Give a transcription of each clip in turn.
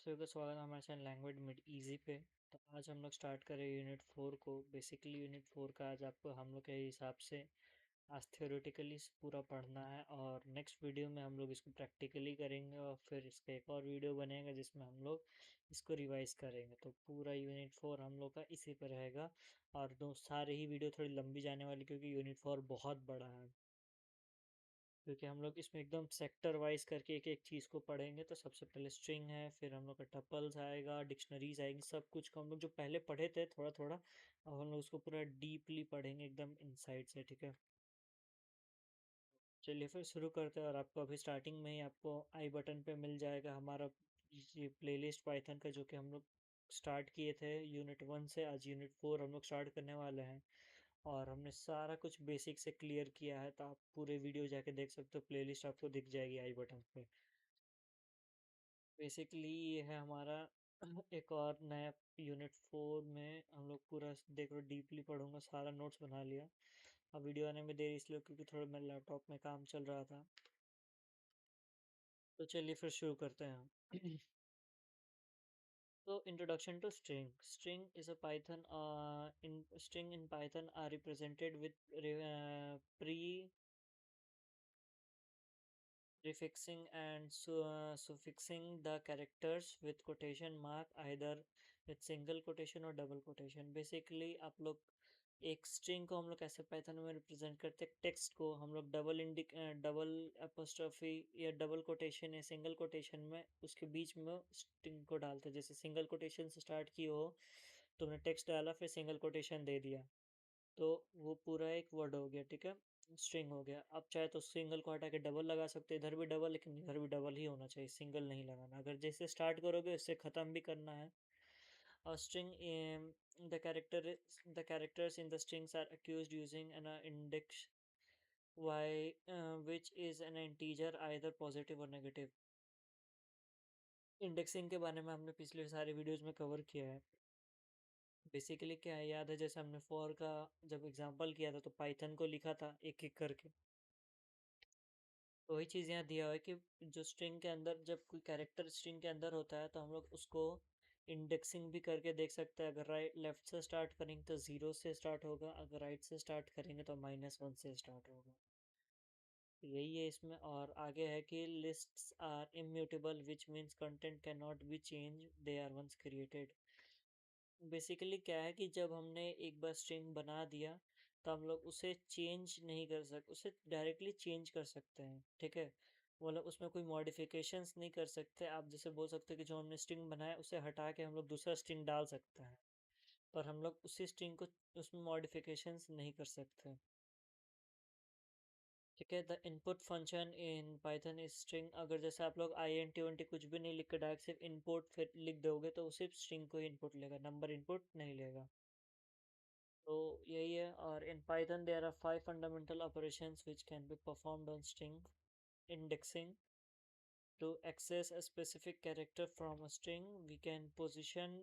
सभी का स्वागत है हमारे चैनल लैंग्वेज मिड इजी पे। तो आज हम लोग स्टार्ट करें यूनिट 4 को। बेसिकली यूनिट 4 का आज आपको हम लोग के हिसाब से आज थियोरेटिकली पूरा पढ़ना है, और नेक्स्ट वीडियो में हम लोग इसको प्रैक्टिकली करेंगे, और फिर इसका एक और वीडियो बनेगा जिसमें हम लोग इसको रिवाइज करेंगे। तो पूरा यूनिट 4 हम लोग का इसी पर रहेगा, और दो सारे ही वीडियो थोड़ी लंबी जाने वाली क्योंकि यूनिट 4 बहुत बड़ा है। क्योंकि हम लोग इसमें एकदम सेक्टर वाइज करके एक एक चीज़ को पढ़ेंगे। तो सबसे पहले स्ट्रिंग है, फिर हम लोग का टपल्स आएगा, डिक्शनरीज आएंगी, सब कुछ को हम लोग जो पहले पढ़े थे थोड़ा थोड़ा, अब हम लोग उसको पूरा डीपली पढ़ेंगे एकदम इनसाइड से। ठीक है, चलिए फिर शुरू करते हैं। और आपको अभी स्टार्टिंग में ही आपको आई बटन पे मिल जाएगा हमारा ये प्लेलिस्ट पाइथन का, जो कि हम लोग स्टार्ट किए थे यूनिट 1 से। आज यूनिट 4 हम लोग स्टार्ट करने वाले हैं, और हमने सारा कुछ बेसिक से क्लियर किया है। तो आप पूरे वीडियो जाके देख सकते हो, प्लेलिस्ट आपको दिख जाएगी आई बटन पे। बेसिकली ये है हमारा एक और नया यूनिट 4 में हम लोग पूरा देख लो, डीपली पढ़ूंगा, सारा नोट्स बना लिया। अब वीडियो आने में देर इसलिए क्योंकि थोड़ा मेरे लैपटॉप में काम चल रहा था। तो चलिए फिर शुरू करते हैं। So introduction to string. String is a Python. In string in Python are represented with prefixing and suffixing the characters with quotation mark, either with single quotation or double quotation. Basically आप लोग एक string को हम लोग कैसे Python में represent करते हैं, टेक्स्ट को हम लोग डबल एपोस्ट्रोफी या डबल कोटेशन या सिंगल कोटेशन में उसके बीच में स्ट्रिंग को डालते हैं। जैसे सिंगल कोटेशन से स्टार्ट की हो, तुमने टेक्स्ट डाला फिर सिंगल कोटेशन दे दिया, तो वो पूरा एक वर्ड हो गया। ठीक है, स्ट्रिंग हो गया। अब चाहे तो सिंगल को हटा के डबल लगा सकते हैं, इधर भी डबल, लेकिन इधर भी डबल ही होना चाहिए, सिंगल नहीं लगाना। अगर जैसे स्टार्ट करोगे उससे ख़त्म भी करना है। और string the character the characters in the strings are accused using an index y, which is an integer either positive or negative. Indexing के बारे में हमने पिछले सारे वीडियोस में कवर किया है। बेसिकली क्या है, याद है जैसे हमने फॉर का जब एग्जांपल किया था तो पाइथन को लिखा था एक एक करके। तो वही चीज़ यहाँ दिया हुआ है कि जो स्ट्रिंग के अंदर जब कोई कैरेक्टर स्ट्रिंग के अंदर होता है तो हम लोग उसको इंडेक्सिंग भी करके देख सकते हैं। अगर राइट लेफ्ट से स्टार्ट करेंगे तो 0 से स्टार्ट होगा, अगर राइट से स्टार्ट करेंगे तो -1 से स्टार्ट होगा। तो यही है इसमें। और आगे है कि lists are immutable which means content can not be change, they are once created. Basically क्या है कि जब हमने एक बार स्ट्रिंग बना दिया तो हम लोग उसे चेंज नहीं कर सकते, उसे डायरेक्टली चेंज कर सकते हैं। ठीक है, मतलब उसमें कोई मॉडिफिकेशंस नहीं कर सकते। आप जैसे बोल सकते हैं कि जो हमने स्ट्रिंग बनाया उसे हटा के हम लोग दूसरा स्ट्रिंग डाल सकते हैं, पर हम लोग उसी स्ट्रिंग को उसमें मॉडिफिकेशंस नहीं कर सकते। ठीक है, the input function in Python is string. अगर जैसे आप लोग I N T one T कुछ भी नहीं लिख के डायरेक्ट सिर्फ इनपुट फिर लिख दोगे तो वो सिर्फ स्ट्रिंग को ही इनपुट लेगा, नंबर इनपुट नहीं लेगा। तो यही है। और in Python there are 5 fundamental operations which can be performed on string. Indexing, to access a specific character from a string, we can position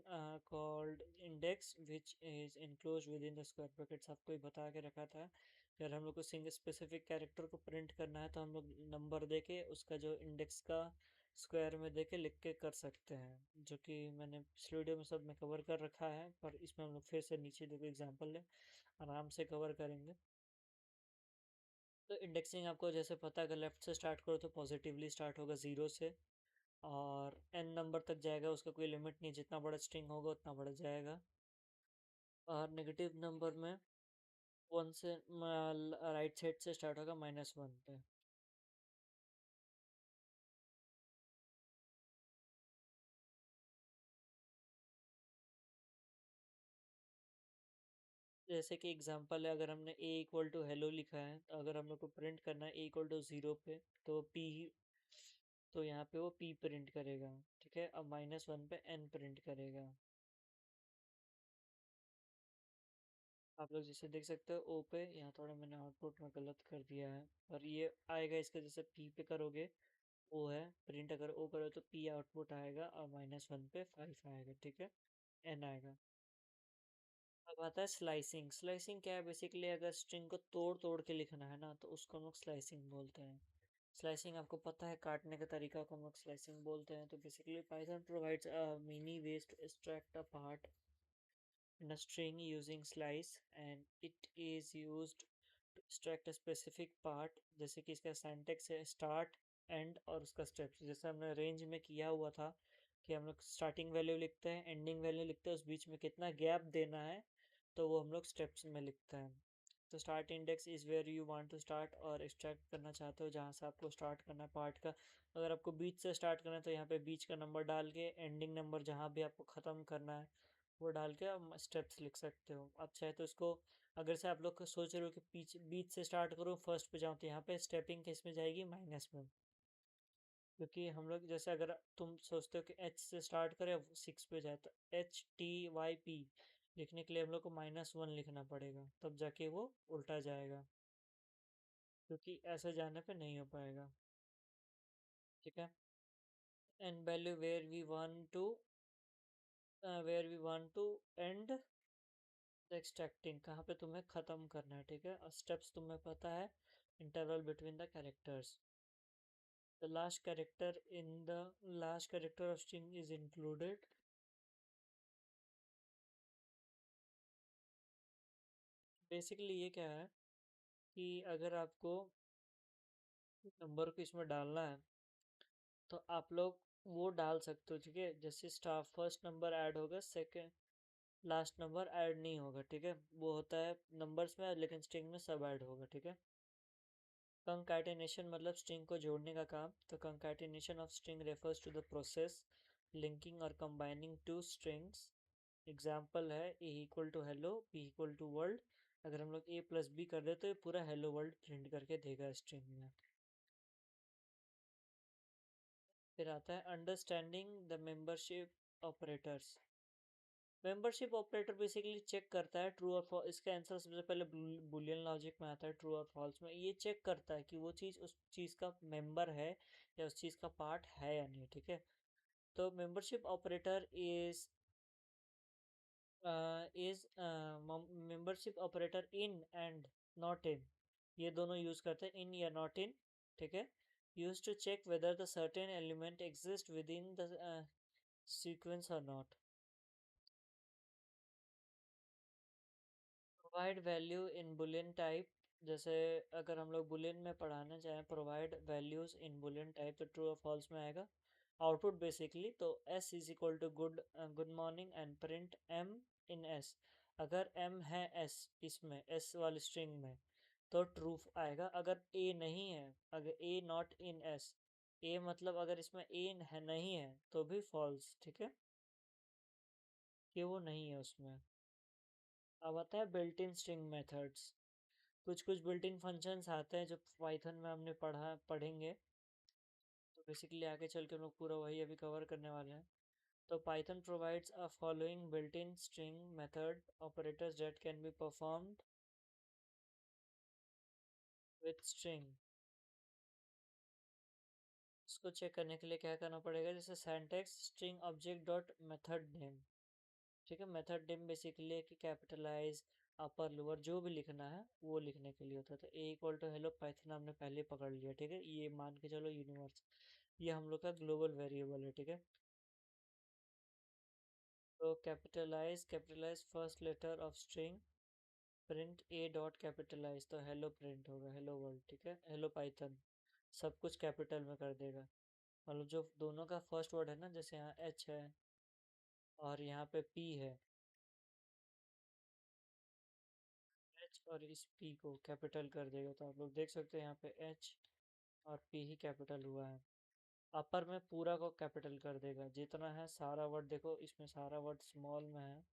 called index, which is enclosed within the square brackets। आपको ही बता के रखा था, अगर हम लोग को single specific character को प्रिंट करना है तो हम लोग नंबर दे के उसका जो इंडेक्स का स्क्वायर में दे के लिख के कर सकते हैं, जो कि मैंने पिछले वीडियो में सब में कवर कर रखा है। पर इसमें हम लोग फिर से नीचे देखो एग्जाम्पल ले आराम से कवर करेंगे। तो इंडेक्सिंग आपको जैसे पता है, अगर लेफ्ट से स्टार्ट करो तो पॉजिटिवली स्टार्ट होगा 0 से, और n नंबर तक जाएगा, उसका कोई लिमिट नहीं, जितना बड़ा स्ट्रिंग होगा उतना बड़ा जाएगा। और नेगेटिव नंबर में 1 से राइट साइड से स्टार्ट होगा -1 पे। जैसे कि एग्जांपल है, अगर हमने a इक्वल टू हेलो लिखा है तो अगर हम लोग को प्रिंट करना है a इक्वल टू 0 पे तो p, तो यहाँ पे वो p प्रिंट करेगा। ठीक है, अब -1 पे n प्रिंट करेगा। आप लोग जैसे देख सकते हो ओ पे, यहाँ थोड़ा मैंने आउटपुट में गलत कर दिया है, पर ये आएगा इसका। जैसे p पे करोगे ओ है प्रिंट, अगर ओ करो तो p आउटपुट आएगा, और -1 पे 5 आएगा। ठीक है, n आएगा। अब आता है स्लाइसिंग। स्लाइसिंग क्या है, बेसिकली अगर स्ट्रिंग को तोड़ तोड़ के लिखना है ना तो उसको हम लोग स्लाइसिंग बोलते हैं। स्लाइसिंग आपको पता है, काटने का तरीका को हम लोग स्लाइसिंग बोलते हैं। तो basically Python provides a many ways to extract a part in a string using slice, and it is used to extract a specific part। जैसे कि इसका सिंटैक्स है स्टार्ट एंड और उसका स्टेप्स, जैसे हमने रेंज में किया हुआ था कि हम लोग स्टार्टिंग वैल्यू लिखते हैं, एंडिंग वैल्यू लिखते हैं, उस बीच में कितना गैप देना है तो वो हम लोग स्टेप्स में लिखते हैं। तो start index is where you want to start, और एक्सट्रैक्ट करना चाहते हो जहाँ से आपको स्टार्ट करना है पार्ट का। अगर आपको बीच से स्टार्ट करना है तो यहाँ पे बीच का नंबर डाल के एंडिंग नंबर जहाँ भी आपको ख़त्म करना है वो डाल के आप स्टेप्स लिख सकते हो। आप चाहे तो इसको, अगर से आप लोग सोच रहे हो कि बीच बीच से स्टार्ट करो फर्स्ट पे जाऊँ, तो यहाँ पे स्टेपिंग किस में जाएगी, माइनस में। क्योंकि हम लोग जैसे अगर तुम सोचते हो कि एच से स्टार्ट करें सिक्स पे जाए, तो HTYP लिखने के लिए हम लोग को -1 लिखना पड़ेगा, तब जाके वो उल्टा जाएगा, क्योंकि ऐसे जाने पे नहीं हो पाएगा। ठीक है। End value where we want to end the extracting, कहाँ पे तुम्हें ख़त्म करना है। ठीक है। और स्टेप्स तुम्हें पता है, interval between the characters. The last character of string is included. Basically ये क्या है कि अगर आपको नंबर को इसमें डालना है तो आप लोग वो डाल सकते हो। ठीक है। जैसे स्टार फर्स्ट नंबर ऐड होगा, सेकंड लास्ट नंबर ऐड नहीं होगा। ठीक है। वो होता है नंबर्स में, लेकिन स्ट्रिंग में सब ऐड होगा। ठीक है। कंकैटिनेशन मतलब स्ट्रिंग को जोड़ने का काम। तो concatenation of string refers to the process linking और कंबाइनिंग टू स्ट्रिंग्स। एग्जाम्पल है A equal to hello, B equal to world. अगर हम लोग ए प्लस बी कर दे तो ये पूरा हेलो वर्ल्ड प्रिंट करके देगा स्ट्रिंग में। फिर आता है understanding the membership operators. Membership operator basically check करता है ट्रू और फॉल्स। इसका आंसर सबसे पहले बुलियन लॉजिक में आता है, ट्रू और फॉल्स में। ये चेक करता है कि वो चीज़ उस चीज़ का मेंबर है या उस चीज़ का पार्ट है या नहीं। ठीक है। तो membership operator is membership operator in and not in, ये दोनों यूज करते हैं, इन या नॉट इन। ठीक है। Use to check whether the certain element exist within the sequence और not. Provide value in boolean type, जैसे अगर हम लोग बुलियन में पढ़ाना चाहें provide values in boolean type, तो ट्रू और फॉल्स में आएगा आउटपुट बेसिकली। तो s is equal to good morning and print m in s। अगर m है s इसमें, s वाली स्ट्रिंग में, तो ट्रू आएगा। अगर a नहीं है, अगर a not in s, a मतलब अगर इसमें a है नहीं है तो भी फॉल्स। ठीक है। कि वो नहीं है उसमें। अब आता है बिल्ट इन स्ट्रिंग मेथड्स। कुछ कुछ बिल्ट इन फंक्शंस आते हैं जो पाइथन में हमने पढ़ेंगे। तो बेसिकली आगे चल के हम लोग पूरा वही अभी कवर करने वाले हैं। तो Python provides a following built in string method operators that can be performed with string. इसको चेक करने के लिए क्या करना पड़ेगा, जैसे syntax string object dot method name. ठीक है। मेथड नेम बेसिकली कि कैपिटलाइज अपर लोअर जो भी लिखना है वो लिखने के लिए होता है। तो ए इक्वल टू हेलो पाइथन हमने पहले पकड़ लिया। ठीक है। ये मान के चलो यूनिवर्स, ये हम लोग का ग्लोबल वेरिएबल है। ठीक है। तो capitalize first letter of string, print a dot capitalize, तो हेलो प्रिंट होगा, हेलो वर्ल्ड। ठीक है। हेलो पाइथन सब कुछ कैपिटल में कर देगा। मतलब जो दोनों का फर्स्ट वर्ड है ना, जैसे यहाँ एच है और यहाँ पे पी है, एच और इस पी को कैपिटल कर देगा। तो आप लोग देख सकते हैं यहाँ पे एच और पी ही कैपिटल हुआ है। अपर में पूरा को कैपिटल कर देगा, जितना है सारा वर्ड देखो, इसमें सारा वर्ड स्मॉल में है,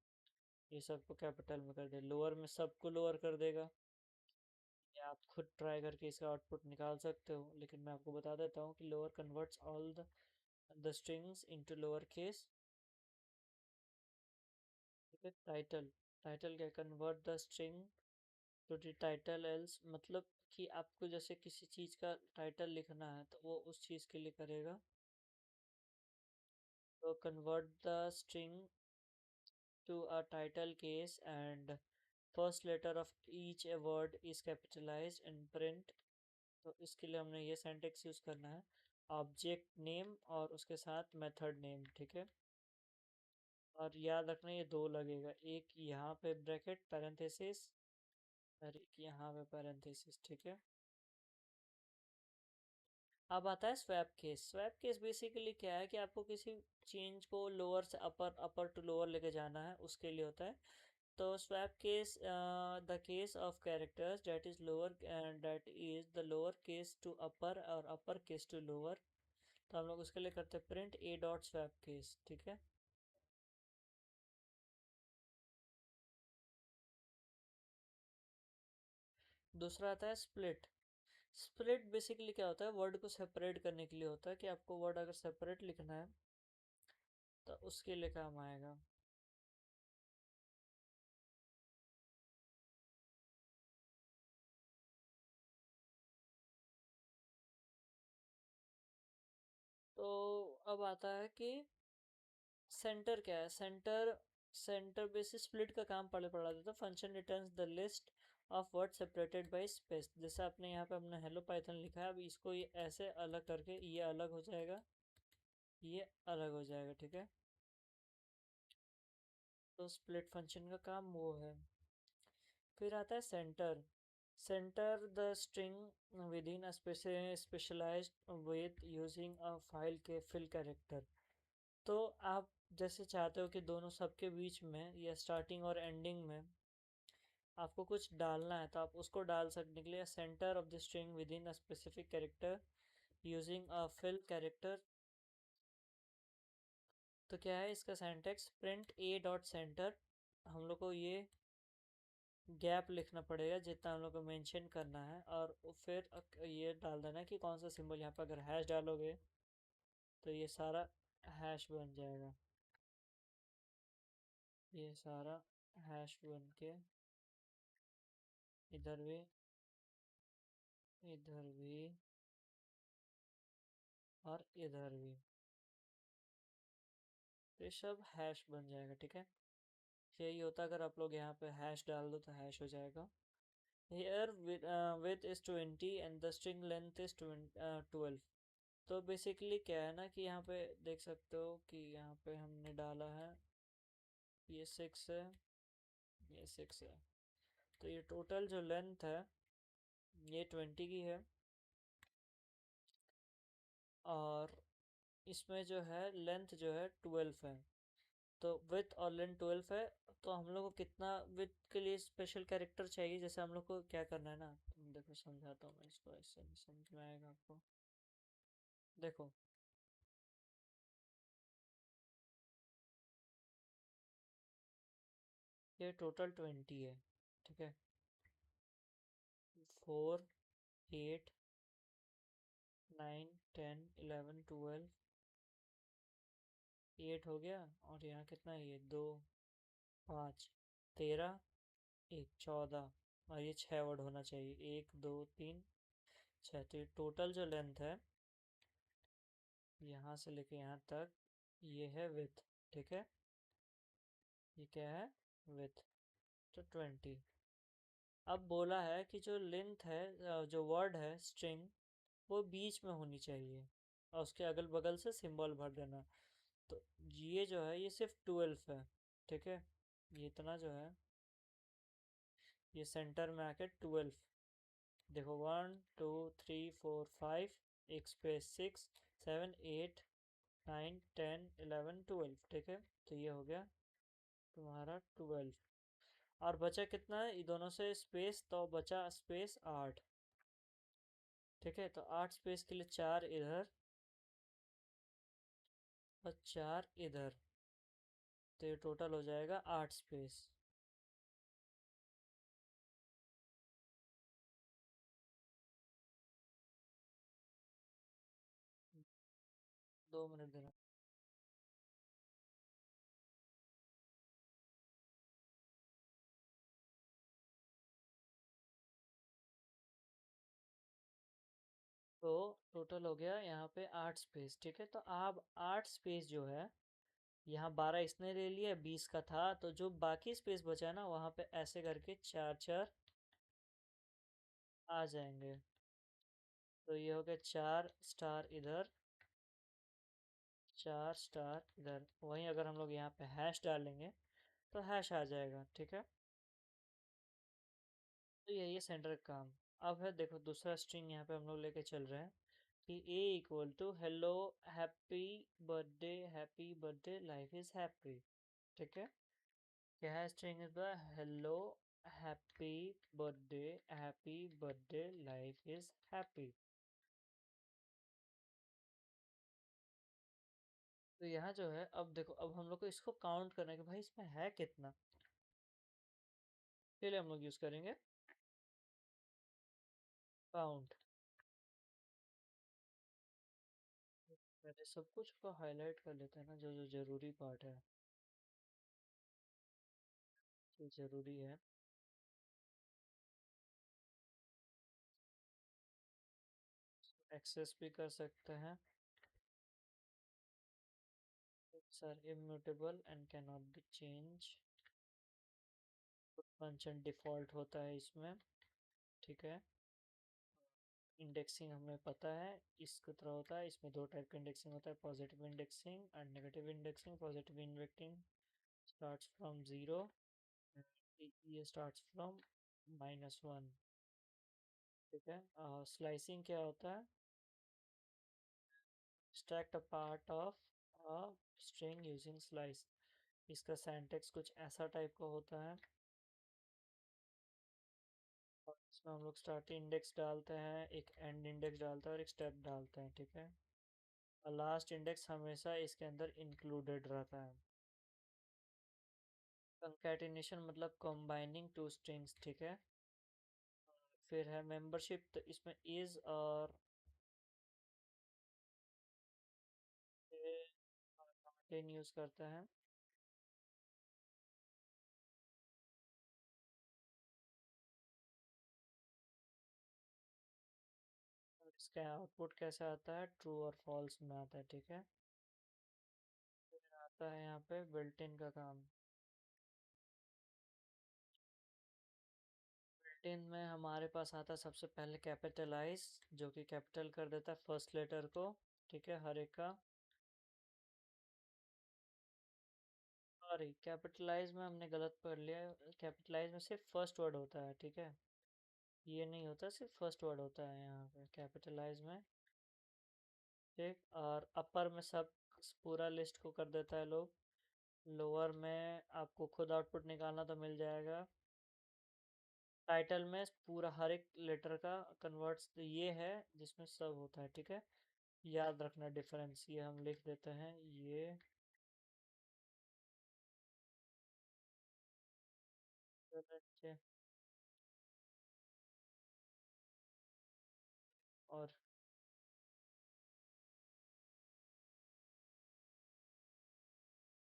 ये सबको कैपिटल में कर देगा। लोअर में सबको लोअर कर देगा। या आप खुद ट्राई करके इसका आउटपुट निकाल सकते हो, लेकिन मैं आपको बता देता हूँ कि lower converts all the strings into lower case. ठीक है। टाइटल, टाइटल क्या, convert the string to the title else, मतलब कि आपको जैसे किसी चीज़ का टाइटल लिखना है तो वो उस चीज़ के लिए करेगा। तो convert the string to a title case and first letter of each word is capitalized and print तो इसके लिए हमने ये सिंटेक्स यूज़ करना है, ऑब्जेक्ट नेम और उसके साथ मेथड नेम, ठीक है। और याद रखना ये दो लगेगा, एक यहाँ पे ब्रैकेट पैरेंथेसिस और एक यहाँ पे पैरेंथेसिस, ठीक है। अब आता है swap case. Swap case basically क्या है कि आपको किसी चेंज को लोअर से अपर, अपर टू लोअर लेके जाना है, उसके लिए होता है। तो swap case, the case of characters that is lower, that is the lower case to upper और अपर केस टू लोअर। तो हम लोग उसके लिए करते हैं print a dot swap case, ठीक है। दूसरा आता है स्प्लिट। स्प्लिट बेसिकली क्या होता है, वर्ड को सेपरेट करने के लिए होता है कि आपको वर्ड अगर सेपरेट लिखना है तो उसके लिए काम आएगा। तो अब आता है कि सेंटर क्या है। सेंटर, सेंटर बेसिस स्प्लिट का काम पहले पढ़ा देता। Function returns the list of word separated by space. जैसे आपने यहाँ पे हमने हेलो पाइथन लिखा है, अब इसको ये ऐसे अलग करके ये अलग हो जाएगा, ये अलग हो जाएगा, ठीक है। तो स्प्लिट फंक्शन का काम वो है। फिर आता है centre. Centre the string within specialized with using a file के फिल कैरेक्टर। तो आप जैसे चाहते हो कि दोनों सबके बीच में या स्टार्टिंग और एंडिंग में आपको कुछ डालना है, तो आप उसको डाल सकने के लिए centre of the string within a specific character using a fill character. तो क्या है इसका syntax, print a dot centre. हम लोग को ये गैप लिखना पड़ेगा जितना हम लोग को मेंशन करना है, और फिर ये डाल देना है कि कौन सा सिंबल। यहाँ पर अगर हैश डालोगे तो ये सारा हैश बन जाएगा, ये सारा हैश बन के इधर भी, इधर भी और इधर भी, तो ये सब हैश बन जाएगा, ठीक है। यही होता है अगर आप लोग यहाँ पे हैश डाल दो तो हैश हो जाएगा। Here width is 20 and the string length is 12। तो बेसिकली क्या है ना कि यहाँ पे देख सकते हो कि यहाँ पे हमने डाला है ये 6 है, ये 6 है। तो ये टोटल जो लेंथ है ये 20 की है, और इसमें जो है लेंथ जो है 12 है। तो विथ और लेंथ 12 है। तो हम लोग को कितना विथ के लिए स्पेशल कैरेक्टर चाहिए, जैसे हम लोग को क्या करना है ना, तुम देखो समझाता हूँ मैं इसको, ऐसे नहीं समझ में आएगा आपको। देखो ये टोटल 20 है, ठीक है। 4, 8, 9, 10, 11, 12, 8 हो गया। और यहाँ कितना है, ये 2, 5, 13, एक 14, और ये 6 वर्ड होना चाहिए, 1, 2, 3, 6। तो ये टोटल जो लेंथ है यहाँ से लेके यहाँ तक, ये है विथ, ठीक है। ये क्या है, विथ। तो 20। अब बोला है कि जो लेंथ है, जो वर्ड है स्ट्रिंग, वो बीच में होनी चाहिए और उसके अगल बगल से सिंबल भर देना। तो ये जो है ये सिर्फ 12 है, ठीक है। ये इतना जो है ये सेंटर में आके 12। देखो 1, 2, 3, 4, 5, एक स्पेस 6, 7, 8, 9, 10, 11, 12, ठीक है। तो ये हो गया तुम्हारा 12। और बचा कितना है, ये दोनों से स्पेस, तो बचा स्पेस 8, ठीक है। तो 8 स्पेस के लिए 4 इधर और 4 इधर, तो ये टोटल हो जाएगा 8 स्पेस। 2 मिनट देना। तो टोटल हो गया यहाँ पे 8 स्पेस, ठीक है। तो अब 8 स्पेस जो है, यहाँ 12 इसने ले लिया, 20 का था, तो जो बाकी स्पेस बचा है ना वहाँ पे ऐसे करके 4 4 आ जाएंगे। तो ये हो गया 4 स्टार इधर, 4 स्टार इधर। वहीं अगर हम लोग यहाँ पे हैश डालेंगे तो हैश आ जाएगा, ठीक है। तो यही है सेंटर का काम। अब है देखो दूसरा स्ट्रिंग यहाँ पे हम लोग लेके चल रहे हैं कि A equal to hello happy birthday life is happy, ठीक है। क्या है string is the hello happy birthday life is happy. तो यहाँ जो है अब देखो, अब हम लोग को इसको काउंट करना है कि भाई इसमें है कितना। के लिए हम लोग यूज करेंगे काउंट। पहले सब कुछ को हाईलाइट कर लेते हैं ना, जो जो जरूरी पार्ट है, जो जरूरी है। एक्सेस भी कर सकते हैं। Sir immutable and can not be change. Function default होता है इसमें, ठीक है। इंडेक्सिंग हमें पता है इसकी तरह होता है। इसमें दो टाइप का इंडेक्सिंग होता है, positive indexing and negative indexing. Positive indexing starts from 0, ये स्टार्ट्स फ्रॉम -1, ठीक है। स्लाइसिंग क्या होता है, extract a part of a string using slice। इसका सिंटैक्स कुछ ऐसा टाइप का होता है। और इसमें हम लोग स्टार्ट इंडेक्स डालते हैं, एक एंड इंडेक्स डालते हैं और एक स्टेप डालते हैं, ठीक है। और लास्ट इंडेक्स हमेशा इसके अंदर इंक्लूडेड रहता है। कंकैटिनेशन मतलब कंबाइनिंग टू स्ट्रिंग्स, ठीक है। फिर है मेंबरशिप, तो इसमें इज और कंटेन यूज करते हैं। और इसका आउटपुट कैसे आता है, ट्रू और फॉल्स में आता है, ठीक है। फिर आता है यहाँ पे बिल्ट इन का काम। बिल्ट इन में हमारे पास आता है सबसे पहले कैपिटलाइज, जो कि कैपिटल कर देता है फर्स्ट लेटर को, ठीक है, हर एक का। सॉरी, कैपिटलाइज में हमने गलत पढ़ लिया। कैपिटलाइज में सिर्फ फर्स्ट वर्ड होता है, ठीक है। ये नहीं होता, सिर्फ फर्स्ट वर्ड होता है यहाँ पे कैपिटलाइज में, ठीक। और अपर में सब पूरा लिस्ट को कर देता है लोग। लोअर में आपको खुद आउटपुट निकालना तो मिल जाएगा। टाइटल में पूरा हर एक लेटर का कन्वर्ट्स ये है जिसमें सब होता है, ठीक है। याद रखना डिफरेंस, ये हम लिख देते हैं ये। और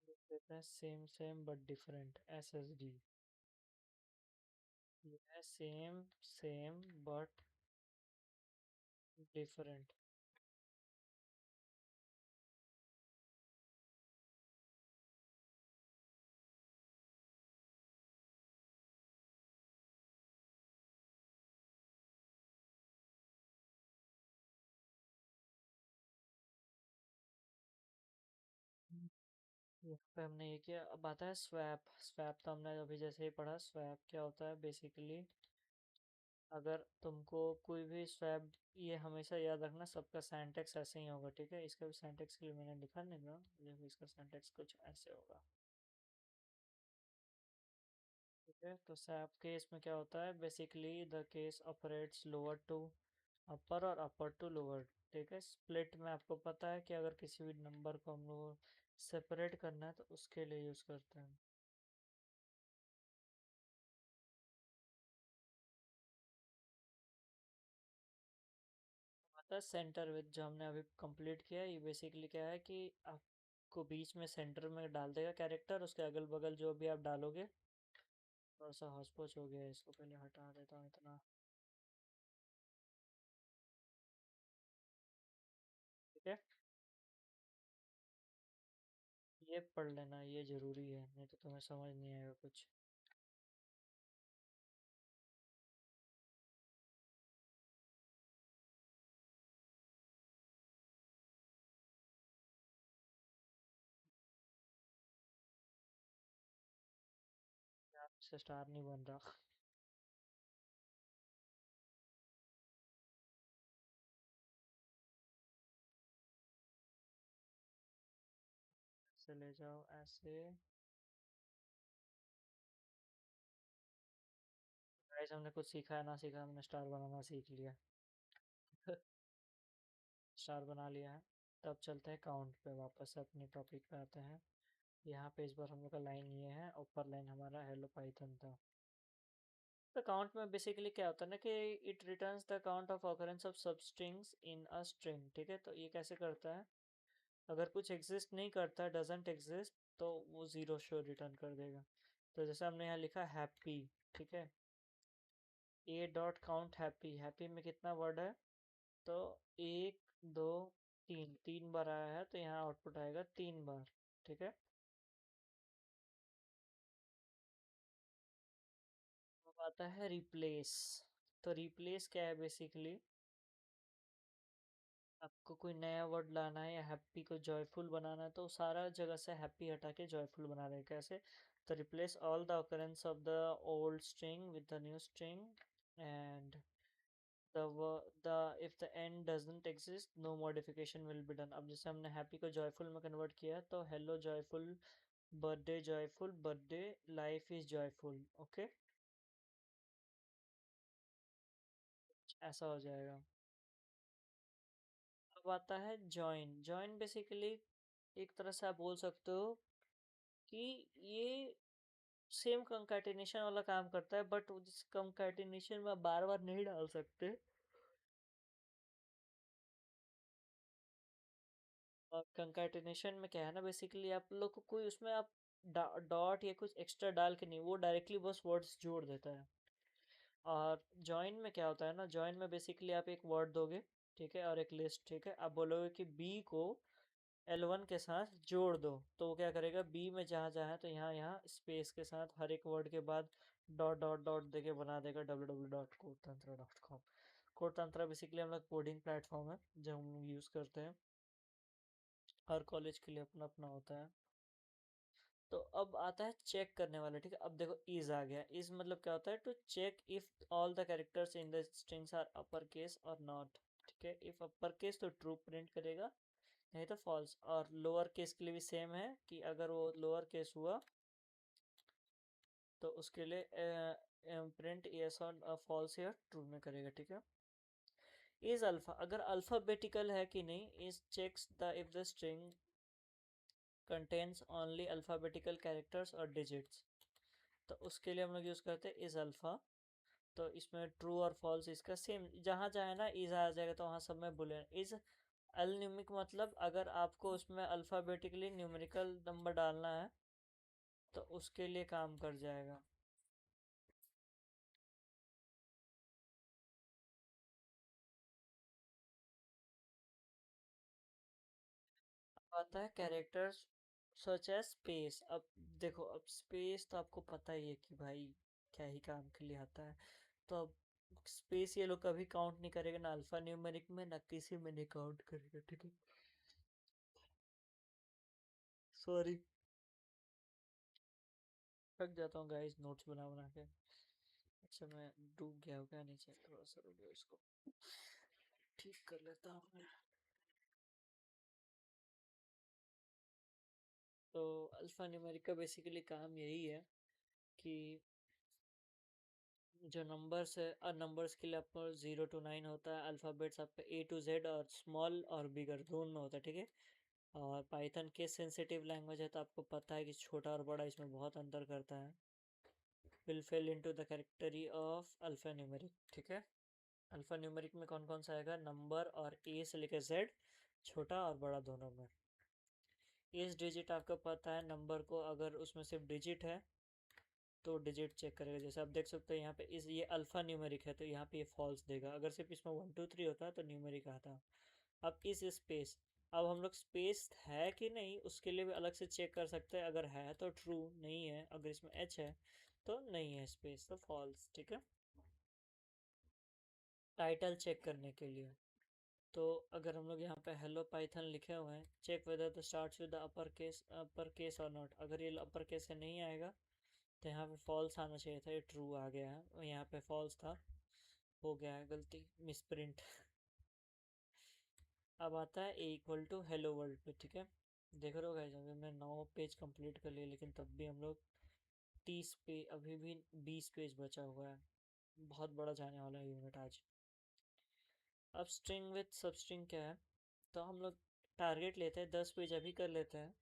लिख देते हैं same same but different, SSD। ये है सेम सेम बट डिफरेंट। यहाँ पे हमने ये किया। अब आता है स्वैप। स्वैप तो हमने अभी जैसे ही पढ़ा। स्वैप क्या होता है बेसिकली, अगर तुमको कोई भी स्वैप, ये हमेशा याद रखना सबका सिंटैक्स ऐसे ही होगा, ठीक है। इसका भी सिंटैक्स के लिए मैंने लिखा नहीं था, देखो इसका सिंटैक्स कुछ ऐसे होगा, ठीक है। तो स्वैप केस में क्या होता है, basically the case operates lower to upper और अपर टू लोअर, ठीक है। स्प्लिट में आपको पता है कि अगर किसी भी नंबर को हम लोग सेपरेट करना है तो उसके लिए यूज करते हैं। आता है सेंटर विद, जो हमने अभी कंप्लीट किया है। ये बेसिकली क्या है कि आपको बीच में सेंटर में डाल देगा कैरेक्टर, उसके अगल बगल जो भी आप डालोगे। थोड़ा सा हौच पौच हो गया है, इसको पहले हटा देता हूँ इतना, ठीक है। ये पढ़ लेना, ये जरूरी है, नहीं तो तुम्हें समझ नहीं आएगा कुछ। से स्टार नहीं बन रहा। ऐसे ले जाओ ऐसे। गाइस हमने कुछ सीखा है ना सीखा, हमने स्टार बनाना सीख लिया। स्टार बना लिया है। तब चलते हैं काउंट पे, वापस से अपने टॉपिक पे आते हैं। यहाँ पे इस बार हम लोग का लाइन ये है, ऊपर लाइन हमारा हेलो पाइथन था। तो काउंट में बेसिकली क्या होता है ना कि it returns the count of occurrence of सब स्ट्रिंग्स इन अ स्ट्रिंग, ठीक है। तो ये कैसे करता है, अगर कुछ एग्जिस्ट नहीं करता, डजेंट एग्जिस्ट, तो वो जीरो शो रिटर्न कर देगा। तो जैसे हमने यहाँ लिखा हैप्पी, ठीक है, ए डॉट काउंट हैप्पी, हैप्पी में कितना वर्ड है, तो एक, दो, तीन, तीन बार आया है, तो यहाँ आउटपुट आएगा तीन बार, ठीक है। अब आता है रिप्लेस। तो रिप्लेस क्या है बेसिकली, आपको कोई नया वर्ड लाना है या हैप्पी को जॉयफुल बनाना है, तो सारा जगह से हैप्पी हटा के जॉयफुल बना दें। कैसे, तो replace all the occurrence of the old string with the new string, and the if the end doesn't exist no modification will be done। अब जैसे हमने हैप्पी को जॉयफुल में कन्वर्ट किया, तो hello joyful birthday life is joyful, okay, ऐसा हो जाएगा। अब आता है जॉइन। जॉइन बेसिकली एक तरह से आप बोल सकते हो कि ये सेम कंकैटिनेशन वाला काम करता है, बट जिस कंकैटिनेशन में आप बार बार नहीं डाल सकते। और कंकैटिनेशन में क्या है ना, बेसिकली आप लोग को कोई उसमें आप डॉट या कुछ एक्स्ट्रा डाल के नहीं, वो डायरेक्टली बस वर्ड्स जोड़ देता है। और जॉइन में क्या होता है ना, जॉइन में बेसिकली आप एक वर्ड दोगे, ठीक है, और एक लिस्ट, ठीक है, आप बोलोगे कि बी को L1 के साथ जोड़ दो, तो वो क्या करेगा, बी में जहाँ जहाँ है तो यहाँ यहाँ स्पेस के साथ हर एक वर्ड के बाद डॉट डॉट डॉट देके बना देगा www.codetantra.com। कोड तंत्र बेसिकली हम लोग कोडिंग प्लेटफॉर्म है जो हम यूज़ करते हैं, हर कॉलेज के लिए अपना अपना होता है। तो अब आता है चेक करने वाला, ठीक है। अब देखो इज आ गया, इज मतलब क्या होता है, to check if all the characters in the strings are upper case और नॉट, ठीक है। इफ अपर केस तो ट्रू प्रिंट करेगा, नहीं तो फॉल्स। और लोअर केस के लिए भी सेम है कि अगर वो लोअर केस हुआ तो उसके लिए प्रिंट यस और फॉल्स या ट्रू में करेगा, ठीक है। इज अल्फा, अगर अल्फाबेटिकल है कि नहीं, is checks the if the string contains only alphabetical characters और डिजिट्स, तो उसके लिए हम लोग यूज़ करते हैं इज अल्फा। तो इसमें ट्रू और फॉल्स इसका सेम, जहाँ जहाँ ना इज आ जाएगा तो वहाँ सब में बुलियन। इज अलन्यूमिक मतलब अगर आपको उसमें अल्फ़ाबेटिकली न्यूमेरिकल नंबर डालना है तो उसके लिए काम कर जाएगा। अब आता है कैरेक्टर्स सच एज स्पेस। अब देखो, अब स्पेस तो आपको पता ही है कि भाई क्या ही काम के लिए आता है। तो अब स्पेस ये लोग कभी काउंट नहीं करेगा, ना अल्फा न्यूमेरिक में ना किसी में नहीं काउंट करेगा, ठीक है। सॉरी, थक जाता हूँ गाइस नोट्स बना बना के। अच्छा मैं डूब गया हूँ क्या नीचे, थोड़ा सा रुक गया, इसको ठीक कर लेता हूँ मैं। तो अल्फा न्यूमेरिक का बेसिकली काम यही है कि जो नंबर्स है, नंबर्स के लिए आपको 0 to 9 होता है, अल्फ़ाबेट्स आपका A to Z और स्मॉल और बिगर दोनों होता है, ठीक है। और पाइथन केस सेंसिटिव लैंग्वेज है, तो आपको पता है कि छोटा और बड़ा इसमें बहुत अंतर करता है। Will fall into the category of alpha numeric, ठीक है। अल्फ़ा न्यूमेरिक में कौन कौन सा आएगा, नंबर और A से लेकर Z, छोटा और बड़ा दोनों में। इस डिजिट आपको पता है, नंबर को अगर उसमें सिर्फ डिजिट है तो डिजिट चेक करेगा। जैसे आप देख सकते हो यहाँ पे इस ये अल्फा न्यूमेरिक है, तो यहाँ पे ये फॉल्स देगा। अगर सिर्फ इसमें 1 2 3 होता तो न्यूमेरिक आता। अब इस स्पेस, अब हम लोग स्पेस है कि नहीं उसके लिए भी अलग से चेक कर सकते हैं। अगर है तो ट्रू, नहीं है अगर इसमें एच है तो नहीं है स्पेस, तो फॉल्स, ठीक है। टाइटल चेक करने के लिए, तो अगर हम लोग यहाँ पे हेलो पाइथन लिखे हुए हैं, check whether the starts with the upper case और नॉट, अगर ये अपर केस से नहीं आएगा तो यहाँ पे फॉल्स आना चाहिए था, ये ट्रू आ गया है, और यहाँ पे फॉल्स था, हो गया है गलती, मिसप्रिंट। अब आता है A equal to hello world पे, ठीक है। देख रहे हो गाइस, अभी मैं 9 पेज कंप्लीट कर लिए, लेकिन तब भी हम लोग 30 पेज, अभी भी 20 पेज बचा हुआ है। बहुत बड़ा जाने वाला है यूनिट आज। अब स्ट्रिंग विथ सब स्ट्रिंग क्या है, तो हम लोग टारगेट लेते हैं 10 पेज अभी कर लेते हैं,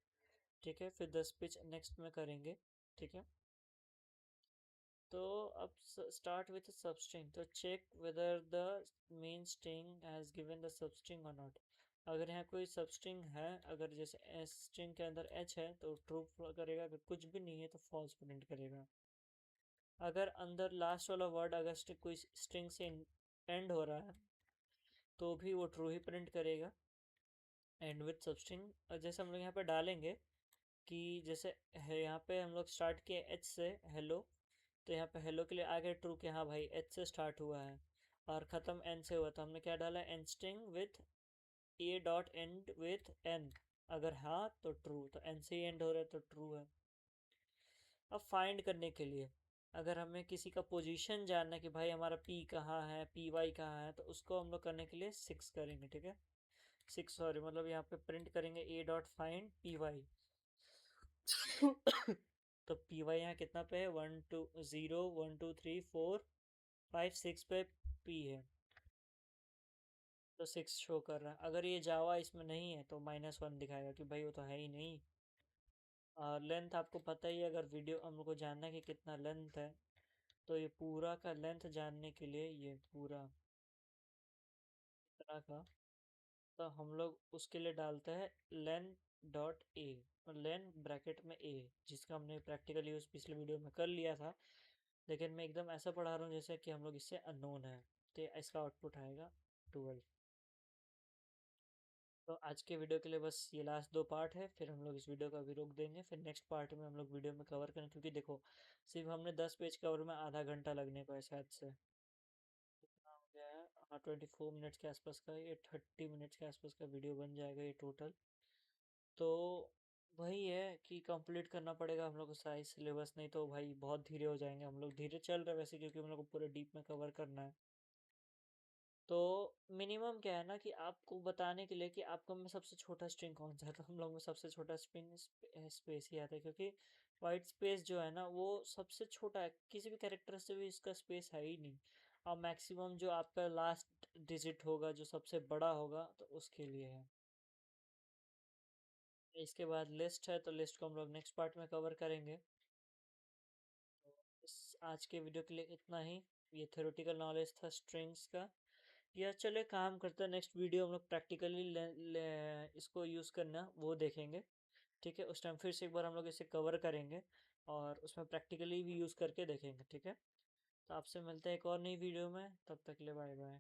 ठीक है, फिर 10 पेज नेक्स्ट में करेंगे, ठीक है। तो अब स्टार्ट विथ सबस्ट्रिंग, तो check whether the main string has given the substring और नॉट। अगर यहाँ कोई सबस्ट्रिंग है, अगर जैसे एस स्ट्रिंग के अंदर एच है तो ट्रू करेगा, अगर कुछ भी नहीं है तो फॉल्स प्रिंट करेगा। अगर अंदर लास्ट वाला वर्ड अगर कोई स्ट्रिंग से एंड हो रहा है तो भी वो ट्रू ही प्रिंट करेगा। एंड विथ सबस्ट्रिंग जैसे हम लोग यहाँ पे डालेंगे कि जैसे है, यहाँ पे हम लोग स्टार्ट किए एच से हेलो, तो यहाँ पे हेलो के लिए आगे ट्रू कि हाँ भाई एच से स्टार्ट हुआ है, और ख़त्म एन से हुआ, तो हमने क्या डाला, an string with a dot end with n. अगर हाँ तो ट्रू, तो एन से ही एंड हो रहा है तो ट्रू है। अब फाइंड करने के लिए, अगर हमें किसी का पोजीशन जानना है कि भाई हमारा पी कहाँ है, पी वाई कहाँ है, तो उसको हम लोग करने के लिए 6 करेंगे, ठीक है। 6 सॉरी, मतलब यहाँ पे प्रिंट करेंगे a dot find P Y. तो पी वाई यहाँ कितना पे है, 1 2 0 1 2 3 4 5 6 पे पी है, तो 6 शो कर रहा है। अगर ये जावा इसमें नहीं है तो -1 दिखाएगा कि भाई वो तो है ही नहीं। और लेंथ आपको पता ही है, अगर वीडियो हम लोग को जानना है कि कितना लेंथ है, तो ये पूरा का लेंथ जानने के लिए ये पूरा इतना का, तो हम लोग उसके लिए डालते हैं लेन डॉट ए, और लेन ब्रैकेट में ए, जिसका हमने प्रैक्टिकल यूज़ पिछले वीडियो में कर लिया था, लेकिन मैं एकदम ऐसा पढ़ा रहा हूँ जैसे कि हम लोग इससे अननोन है। तो इसका आउटपुट आएगा 12। तो आज के वीडियो के लिए बस ये लास्ट 2 पार्ट है, फिर हम लोग इस वीडियो को अभी रोक देंगे, फिर नेक्स्ट पार्ट में हम लोग वीडियो में कवर करें, क्योंकि देखो सिर्फ हमने 10 पेज कवर में आधा घंटा लगने को है शायद से। कितना हो गया है, हाँ 24 मिनट्स के आसपास का, ये 30 मिनट्स के आसपास का वीडियो बन जाएगा ये टोटल। तो वही है कि कंप्लीट करना पड़ेगा हम लोग को सारी सिलेबस, नहीं तो भाई बहुत धीरे हो जाएंगे। हम लोग धीरे चल रहे हैं वैसे, क्योंकि हम लोग को पूरे डीप में कवर करना है। तो मिनिमम क्या है ना, कि आपको बताने के लिए कि आपको में सबसे छोटा स्ट्रिंग कौन सा है, तो हम लोग में सबसे छोटा स्ट्रिंग स्पेस ही आता है, क्योंकि वाइट स्पेस जो है ना वो सबसे छोटा है, किसी भी कैरेक्टर से भी इसका स्पेस है ही नहीं। और मैक्सिमम जो आपका लास्ट डिजिट होगा जो सबसे बड़ा होगा तो उसके लिए है। इसके बाद लिस्ट है, तो लिस्ट को हम लोग नेक्स्ट पार्ट में कवर करेंगे। तो इस आज के वीडियो के लिए इतना ही। ये थ्योरेटिकल नॉलेज था स्ट्रिंग्स का। या चले काम करते हैं, नेक्स्ट वीडियो हम लोग प्रैक्टिकली इसको यूज़ करना वो देखेंगे, ठीक है। उस टाइम फिर से एक बार हम लोग इसे कवर करेंगे और उसमें प्रैक्टिकली भी यूज़ करके देखेंगे, ठीक है। तो आपसे मिलते हैं एक और नई वीडियो में, तब तक ले बाय बाय।